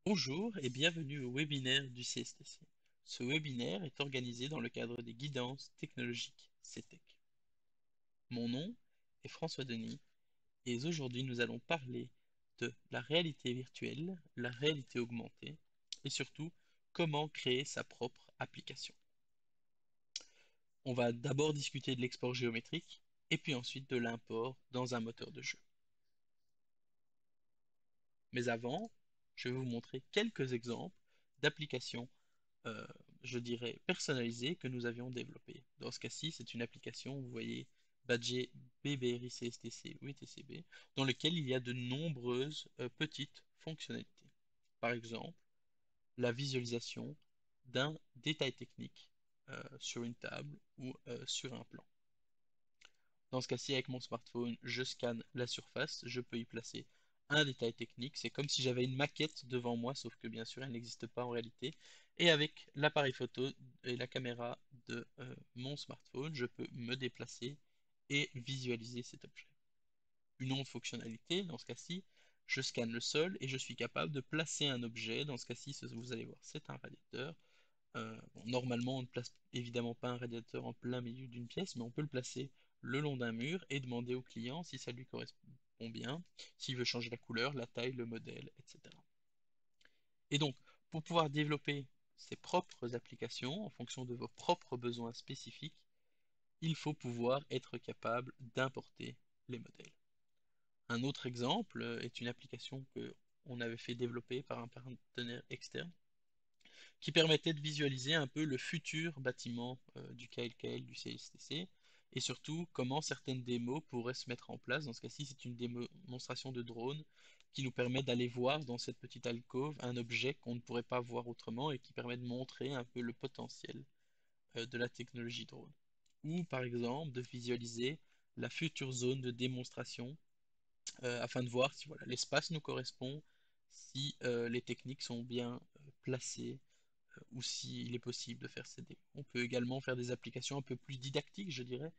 Bonjour et bienvenue au webinaire du CSTC. Ce webinaire est organisé dans le cadre des guidances technologiques CETEC. Mon nom est François Denis et aujourd'hui nous allons parler de la réalité virtuelle, la réalité augmentée et surtout comment créer sa propre application. On va d'abord discuter de l'export géométrique et puis ensuite de l'import dans un moteur de jeu. Mais avant, je vais vous montrer quelques exemples d'applications je dirais, personnalisée que nous avions développée. Dans ce cas-ci, c'est une application, vous voyez, badgée BBRI CSTC ou ETCB, dans lequel il y a de nombreuses petites fonctionnalités. Par exemple, la visualisation d'un détail technique sur une table ou sur un plan. Dans ce cas-ci, avec mon smartphone, je scanne la surface, je peux y placer un détail technique. C'est comme si j'avais une maquette devant moi, sauf que bien sûr, elle n'existe pas en réalité. Et avec l'appareil photo et la caméra de mon smartphone, je peux me déplacer et visualiser cet objet. Une autre fonctionnalité, dans ce cas-ci, je scanne le sol et je suis capable de placer un objet. Dans ce cas-ci, vous allez voir, c'est un radiateur. Bon, normalement, on ne place évidemment pas un radiateur en plein milieu d'une pièce, mais on peut le placer le long d'un mur et demander au client si ça lui correspond bien, s'il veut changer la couleur, la taille, le modèle, etc. Et donc, pour pouvoir développer ses propres applications en fonction de vos propres besoins spécifiques, il faut pouvoir être capable d'importer les modèles. Un autre exemple est une application que on avait fait développer par un partenaire externe qui permettait de visualiser un peu le futur bâtiment du KLKL, du CSTC, et surtout comment certaines démos pourraient se mettre en place. Dans ce cas-ci, c'est une démonstration de drone qui nous permet d'aller voir dans cette petite alcôve un objet qu'on ne pourrait pas voir autrement et qui permet de montrer un peu le potentiel de la technologie drone. Ou par exemple de visualiser la future zone de démonstration afin de voir si voilà, l'espace nous correspond, si les techniques sont bien placées, ou s'il est possible de faire ces démos. On peut également faire des applications un peu plus didactiques, je dirais,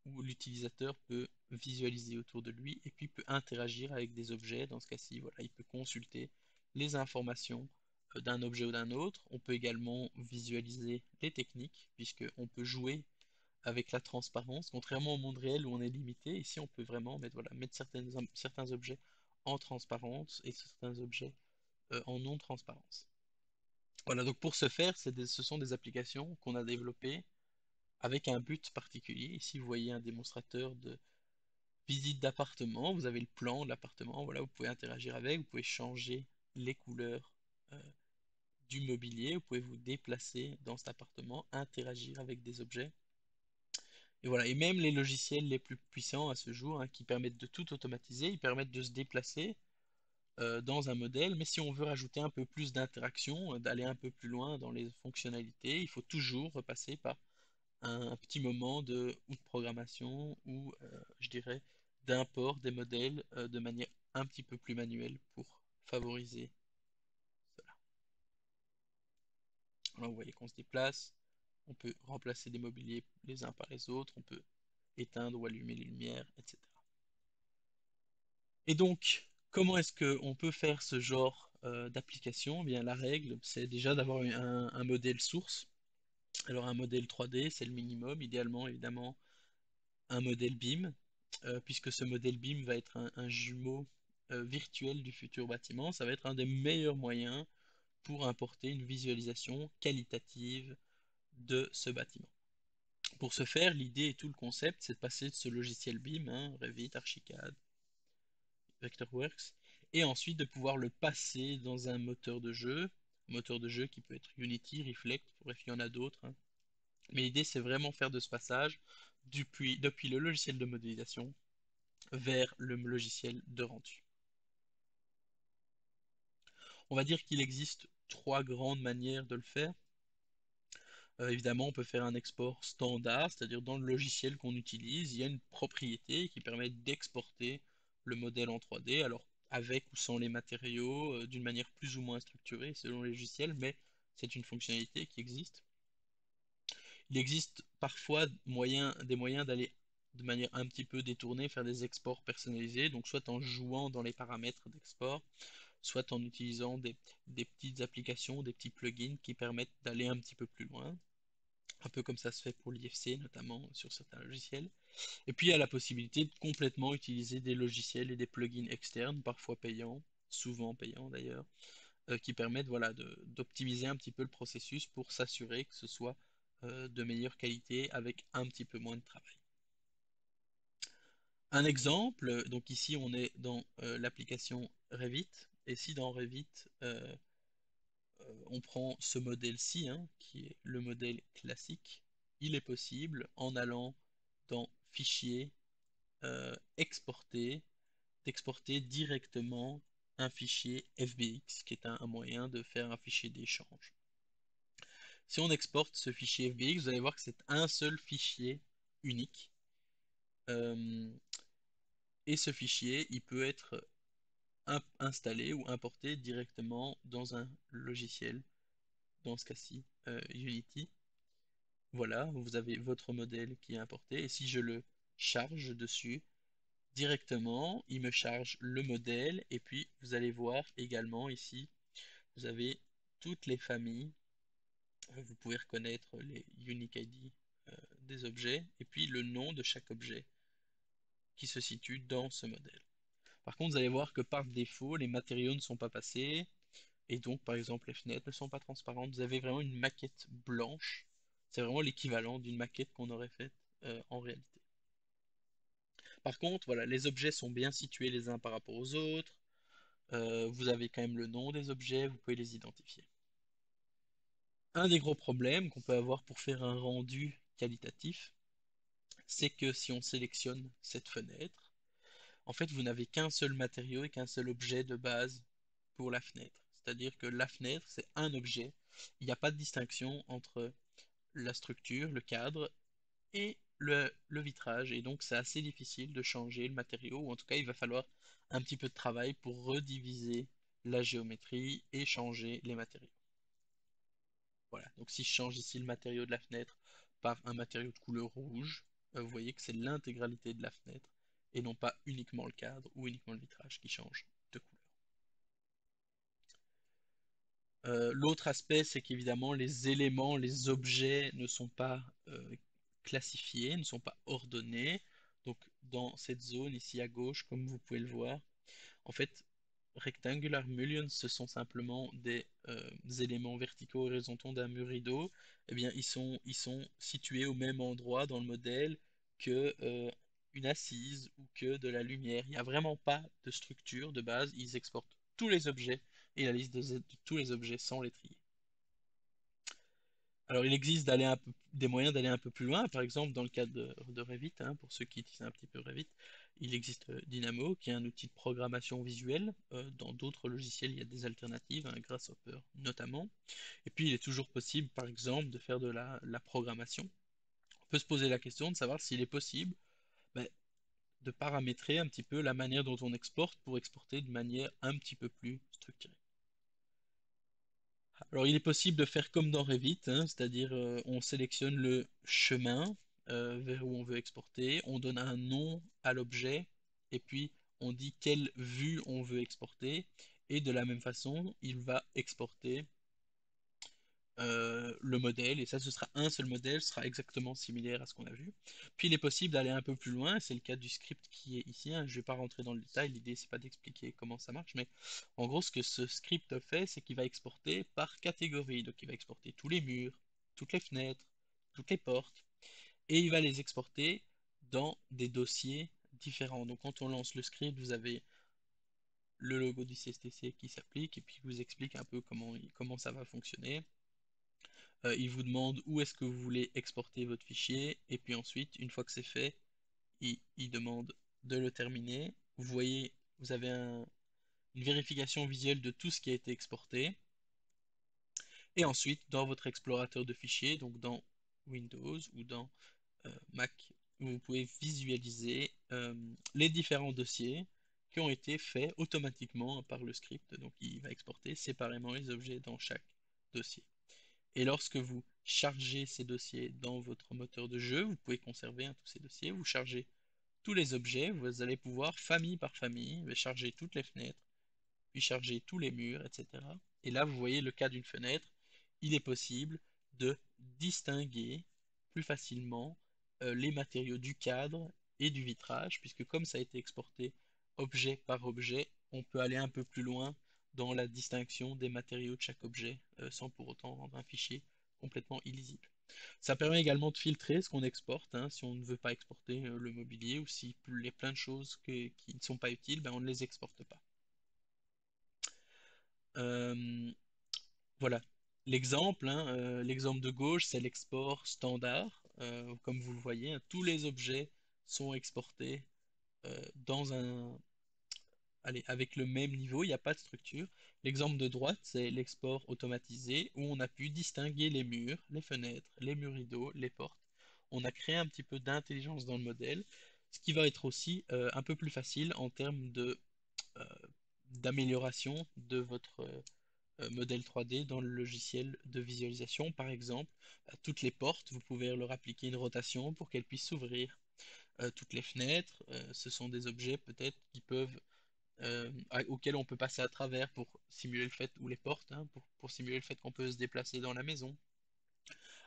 où l'utilisateur peut visualiser autour de lui et puis peut interagir avec des objets. Dans ce cas-ci, voilà, il peut consulter les informations d'un objet ou d'un autre. On peut également visualiser les techniques, puisqu'on peut jouer avec la transparence, contrairement au monde réel où on est limité. Ici, on peut vraiment mettre, voilà, mettre certains objets en transparence et certains objets en non-transparence. Voilà, donc pour ce faire, ce sont des applications qu'on a développées avec un but particulier. Ici, vous voyez un démonstrateur de visite d'appartement. Vous avez le plan de l'appartement. Voilà, vous pouvez interagir avec, vous pouvez changer les couleurs euh, du mobilier. Vous pouvez vous déplacer dans cet appartement, interagir avec des objets. Et voilà, et même les logiciels les plus puissants à ce jour, hein, qui permettent de tout automatiser, ils permettent de se déplacer dans un modèle, mais si on veut rajouter un peu plus d'interaction, d'aller un peu plus loin dans les fonctionnalités, il faut toujours repasser par un petit moment ou de programmation ou, je dirais, d'import des modèles de manière un petit peu plus manuelle pour favoriser cela. Alors, vous voyez qu'on se déplace, on peut remplacer des mobiliers les uns par les autres, on peut éteindre ou allumer les lumières, etc. Et donc, comment est-ce qu'on peut faire ce genre d'application? Eh bien, la règle, c'est déjà d'avoir un modèle source. Alors, un modèle 3D, c'est le minimum. Idéalement, évidemment, un modèle BIM, puisque ce modèle BIM va être un jumeau virtuel du futur bâtiment. Ça va être un des meilleurs moyens pour importer une visualisation qualitative de ce bâtiment. Pour ce faire, l'idée et tout le concept, c'est de passer de ce logiciel BIM, hein, Revit, Archicad, Vectorworks, et ensuite de pouvoir le passer dans un moteur de jeu qui peut être Unity, Reflect, bref, il y en a d'autres, hein. Mais l'idée, c'est vraiment faire de ce passage depuis le logiciel de modélisation vers le logiciel de rendu. On va dire qu'il existe trois grandes manières de le faire. Évidemment, on peut faire un export standard, c'est-à-dire dans le logiciel qu'on utilise, il y a une propriété qui permet d'exporter le modèle en 3D, alors avec ou sans les matériaux, d'une manière plus ou moins structurée selon les logiciels, mais c'est une fonctionnalité qui existe. Il existe parfois des moyens d'aller de manière un petit peu détournée faire des exports personnalisés, donc soit en jouant dans les paramètres d'export, soit en utilisant des petites applications, des petits plugins qui permettent d'aller un petit peu plus loin, un peu comme ça se fait pour l'IFC, notamment sur certains logiciels. Et puis il y a la possibilité de complètement utiliser des logiciels et des plugins externes, parfois payants, souvent payants d'ailleurs, qui permettent voilà, d'optimiser un petit peu le processus pour s'assurer que ce soit de meilleure qualité avec un petit peu moins de travail. Un exemple, donc ici on est dans l'application Revit, et si dans Revit on prend ce modèle-ci, hein, qui est le modèle classique, il est possible en allant dans Fichier, Exporter, d'exporter directement un fichier FBX, qui est un moyen de faire un fichier d'échange. Si on exporte ce fichier FBX, vous allez voir que c'est un seul fichier unique. Et ce fichier, il peut être installé ou importé directement dans un logiciel, dans ce cas-ci Unity. Voilà, vous avez votre modèle qui est importé, et si je le charge dessus, directement, il me charge le modèle, et puis vous allez voir également ici, vous avez toutes les familles, vous pouvez reconnaître les Unique ID des objets, et puis le nom de chaque objet qui se situe dans ce modèle. Par contre, vous allez voir que par défaut, les matériaux ne sont pas passés, et donc par exemple les fenêtres ne sont pas transparentes. Vous avez vraiment une maquette blanche. C'est vraiment l'équivalent d'une maquette qu'on aurait faite en réalité. Par contre, voilà, les objets sont bien situés les uns par rapport aux autres. Vous avez quand même le nom des objets, vous pouvez les identifier. Un des gros problèmes qu'on peut avoir pour faire un rendu qualitatif, c'est que si on sélectionne cette fenêtre, en fait, vous n'avez qu'un seul matériau et qu'un seul objet de base pour la fenêtre. C'est-à-dire que la fenêtre, c'est un objet. Il n'y a pas de distinction entre la structure, le cadre et le vitrage. Et donc, c'est assez difficile de changer le matériau, ou en tout cas, il va falloir un petit peu de travail pour rediviser la géométrie et changer les matériaux. Voilà, donc si je change ici le matériau de la fenêtre par un matériau de couleur rouge, vous voyez que c'est l'intégralité de la fenêtre et non pas uniquement le cadre ou uniquement le vitrage qui change de couleur. L'autre aspect, c'est qu'évidemment les éléments, les objets ne sont pas classifiés, ne sont pas ordonnés. Donc dans cette zone ici à gauche, comme vous pouvez le voir, en fait, Rectangular Mullions, ce sont simplement des éléments verticaux horizontaux d'un mur rideau. Eh bien, ils sont situés au même endroit dans le modèle que une assise ou que de la lumière. Il n'y a vraiment pas de structure de base. Ils exportent tous les objets et la liste de tous les objets sans les trier. Alors, il existe des moyens d'aller un peu plus loin. Par exemple, dans le cadre de Revit, hein, pour ceux qui utilisent un petit peu Revit, il existe Dynamo, qui est un outil de programmation visuelle. Dans d'autres logiciels, il y a des alternatives, hein, Grasshopper notamment. Et puis, il est toujours possible, par exemple, de faire de la programmation. On peut se poser la question de savoir s'il est possible ben, de paramétrer un petit peu la manière dont on exporte pour exporter de manière un petit peu plus structurée. Alors, il est possible de faire comme dans Revit, hein, c'est-à-dire on sélectionne le chemin vers où on veut exporter, on donne un nom à l'objet, et puis on dit quelle vue on veut exporter, et de la même façon, il va exporter le modèle, et ça ce sera un seul modèle, ce sera exactement similaire à ce qu'on a vu. Puis il est possible d'aller un peu plus loin, c'est le cas du script qui est ici, hein. Je ne vais pas rentrer dans le détail, l'idée c'est pas d'expliquer comment ça marche, mais en gros ce que ce script fait, c'est qu'il va exporter par catégorie, donc il va exporter tous les murs, toutes les fenêtres, toutes les portes, et il va les exporter dans des dossiers différents. Donc quand on lance le script, vous avez le logo du CSTC qui s'applique, et puis il vous explique un peu comment ça va fonctionner. Il vous demande où est-ce que vous voulez exporter votre fichier, et puis ensuite, une fois que c'est fait, il demande de le terminer. Vous voyez, vous avez une vérification visuelle de tout ce qui a été exporté, et ensuite, dans votre explorateur de fichiers, donc dans Windows ou dans Mac, vous pouvez visualiser les différents dossiers qui ont été faits automatiquement par le script. Donc, il va exporter séparément les objets dans chaque dossier. Et lorsque vous chargez ces dossiers dans votre moteur de jeu, vous pouvez conserver tous ces dossiers, vous chargez tous les objets, vous allez pouvoir, famille par famille, charger toutes les fenêtres, puis charger tous les murs, etc. Et là, vous voyez le cas d'une fenêtre, il est possible de distinguer plus facilement les matériaux du cadre et du vitrage, puisque comme ça a été exporté objet par objet, on peut aller un peu plus loin dans la distinction des matériaux de chaque objet, sans pour autant rendre un fichier complètement illisible. Ça permet également de filtrer ce qu'on exporte, hein, si on ne veut pas exporter le mobilier ou si il y a plein de choses qui ne sont pas utiles, ben on ne les exporte pas. Euh, voilà. L'exemple, hein, l'exemple de gauche, c'est l'export standard. Comme vous le voyez, hein, tous les objets sont exportés dans un, allez, avec le même niveau, il n'y a pas de structure. L'exemple de droite, c'est l'export automatisé où on a pu distinguer les murs, les fenêtres, les murs rideaux, les portes. On a créé un petit peu d'intelligence dans le modèle, ce qui va être aussi un peu plus facile en termes euh, d'amélioration de votre modèle 3D dans le logiciel de visualisation. Par exemple, toutes les portes, vous pouvez leur appliquer une rotation pour qu'elles puissent s'ouvrir. Toutes les fenêtres, ce sont des objets peut-être qui peuvent auxquels on peut passer à travers pour simuler le fait, ou les portes, hein, pour simuler le fait qu'on peut se déplacer dans la maison.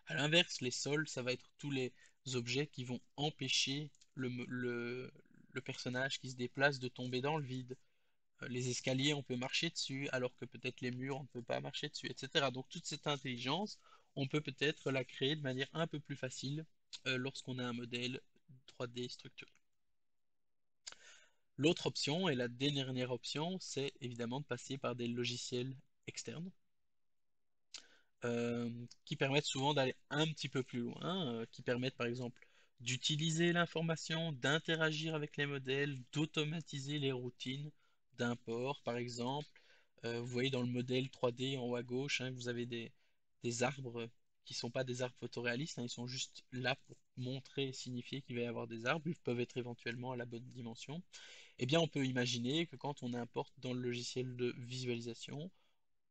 À l'inverse, les sols, ça va être tous les objets qui vont empêcher le personnage qui se déplace de tomber dans le vide. Les escaliers, on peut marcher dessus, alors que peut-être les murs, on ne peut pas marcher dessus, etc. Donc toute cette intelligence, on peut peut-être la créer de manière un peu plus facile lorsqu'on a un modèle 3D structuré. L'autre option, et la dernière option, c'est évidemment de passer par des logiciels externes qui permettent souvent d'aller un petit peu plus loin, qui permettent par exemple d'utiliser l'information, d'interagir avec les modèles, d'automatiser les routines d'import par exemple. Vous voyez dans le modèle 3D en haut à gauche, hein, vous avez des arbres qui ne sont pas des arbres photoréalistes, hein, ils sont juste là pour montrer et signifier qu'il va y avoir des arbres, ils peuvent être éventuellement à la bonne dimension. Eh bien, on peut imaginer que quand on importe dans le logiciel de visualisation,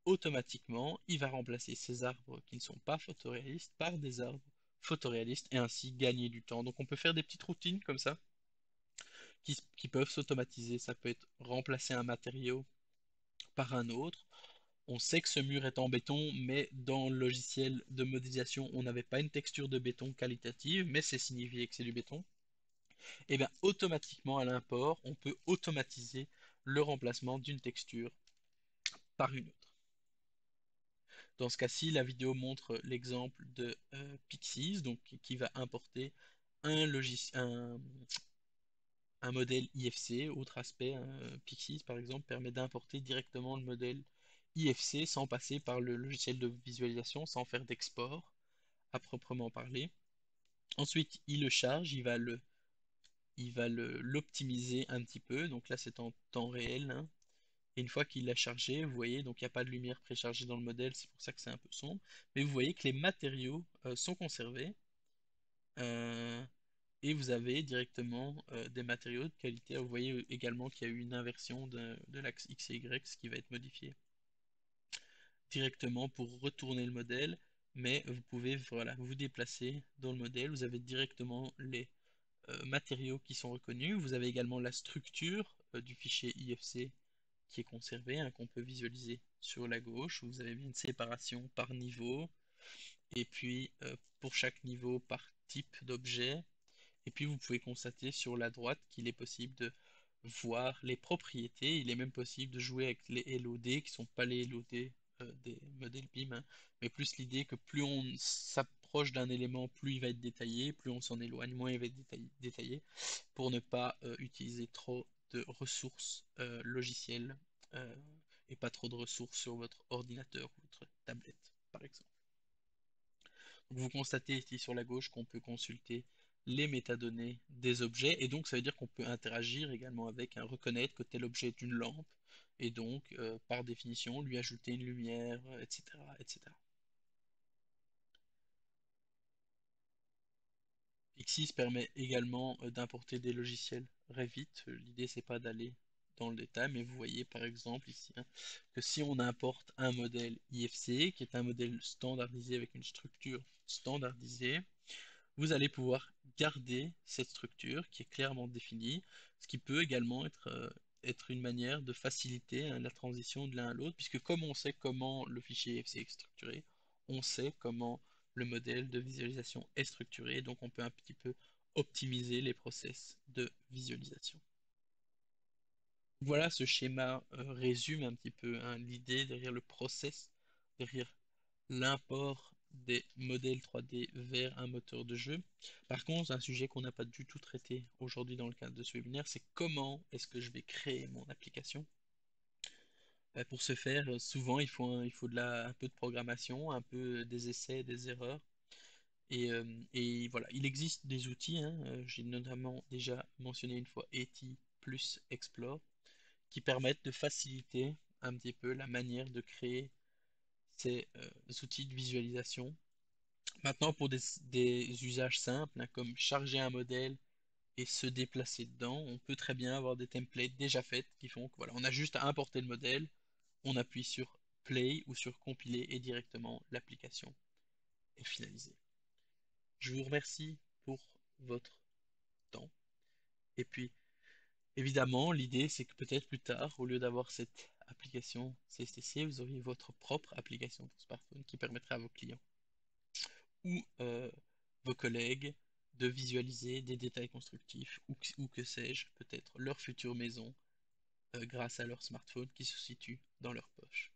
automatiquement, il va remplacer ces arbres qui ne sont pas photoréalistes par des arbres photoréalistes et ainsi gagner du temps. Donc, on peut faire des petites routines comme ça qui peuvent s'automatiser. Ça peut être remplacer un matériau par un autre. On sait que ce mur est en béton, mais dans le logiciel de modélisation, on n'avait pas une texture de béton qualitative, mais c'est signifié que c'est du béton. Et bien, automatiquement à l'import, on peut automatiser le remplacement d'une texture par une autre. Dans ce cas-ci, la vidéo montre l'exemple de Pixies, donc qui va importer un modèle IFC. Autre aspect, Pixies par exemple permet d'importer directement le modèle IFC sans passer par le logiciel de visualisation, sans faire d'export à proprement parler. Ensuite, il le charge, l'optimiser un petit peu. Donc là, c'est en temps réel, hein. Et une fois qu'il l'a chargé, vous voyez, donc il n'y a pas de lumière préchargée dans le modèle, c'est pour ça que c'est un peu sombre. Mais vous voyez que les matériaux sont conservés euh, et vous avez directement des matériaux de qualité. Vous voyez également qu'il y a eu une inversion de l'axe X et Y, ce qui va être modifié directement pour retourner le modèle. Mais vous pouvez voilà, vous déplacer dans le modèle. Vous avez directement les matériaux qui sont reconnus. Vous avez également la structure du fichier IFC qui est conservé, hein, qu'on peut visualiser sur la gauche, où vous avez bien une séparation par niveau, et puis pour chaque niveau par type d'objet. Et puis vous pouvez constater sur la droite qu'il est possible de voir les propriétés. Il est même possible de jouer avec les LOD, qui ne sont pas les LOD des modèles BIM, hein, mais plus l'idée que plus on s'approche d'un élément, plus il va être détaillé, plus on s'en éloigne, moins il va être détaillé, pour ne pas utiliser trop de ressources logicielles euh, et pas trop de ressources sur votre ordinateur ou votre tablette, par exemple. Donc, vous constatez ici sur la gauche qu'on peut consulter les métadonnées des objets et donc ça veut dire qu'on peut interagir également avec, un reconnaître que tel objet est une lampe et donc par définition lui ajouter une lumière, etc., etc. Pixis permet également d'importer des logiciels Revit. L'idée c'est pas d'aller dans le détail, mais vous voyez par exemple ici, hein, que si on importe un modèle IFC, qui est un modèle standardisé avec une structure standardisée, vous allez pouvoir garder cette structure qui est clairement définie, ce qui peut également être être une manière de faciliter hein, la transition de l'un à l'autre, puisque comme on sait comment le fichier FC est structuré, on sait comment le modèle de visualisation est structuré, donc on peut un petit peu optimiser les process de visualisation. Voilà, ce schéma résume un petit peu hein, l'idée derrière le process, derrière l'import des modèles 3D vers un moteur de jeu. Par contre, un sujet qu'on n'a pas du tout traité aujourd'hui dans le cadre de ce webinaire, c'est comment est-ce que je vais créer mon application. Pour ce faire, souvent il faut un peu de programmation, un peu des essais, des erreurs. Et voilà, il existe des outils, hein, j'ai notamment déjà mentionné une fois ETI plus Explore, qui permettent de faciliter un petit peu la manière de créer ces outils de visualisation. Maintenant, pour des usages simples, hein, comme charger un modèle et se déplacer dedans, on peut très bien avoir des templates déjà faites qui font que voilà, on a juste à importer le modèle, on appuie sur Play ou sur Compiler et directement l'application est finalisée. Je vous remercie pour votre temps. Et puis, évidemment, l'idée c'est que peut-être plus tard, au lieu d'avoir cette application CSTC, vous auriez votre propre application pour smartphone qui permettrait à vos clients ou vos collègues de visualiser des détails constructifs ou que sais-je, peut-être leur future maison grâce à leur smartphone qui se situe dans leur poche.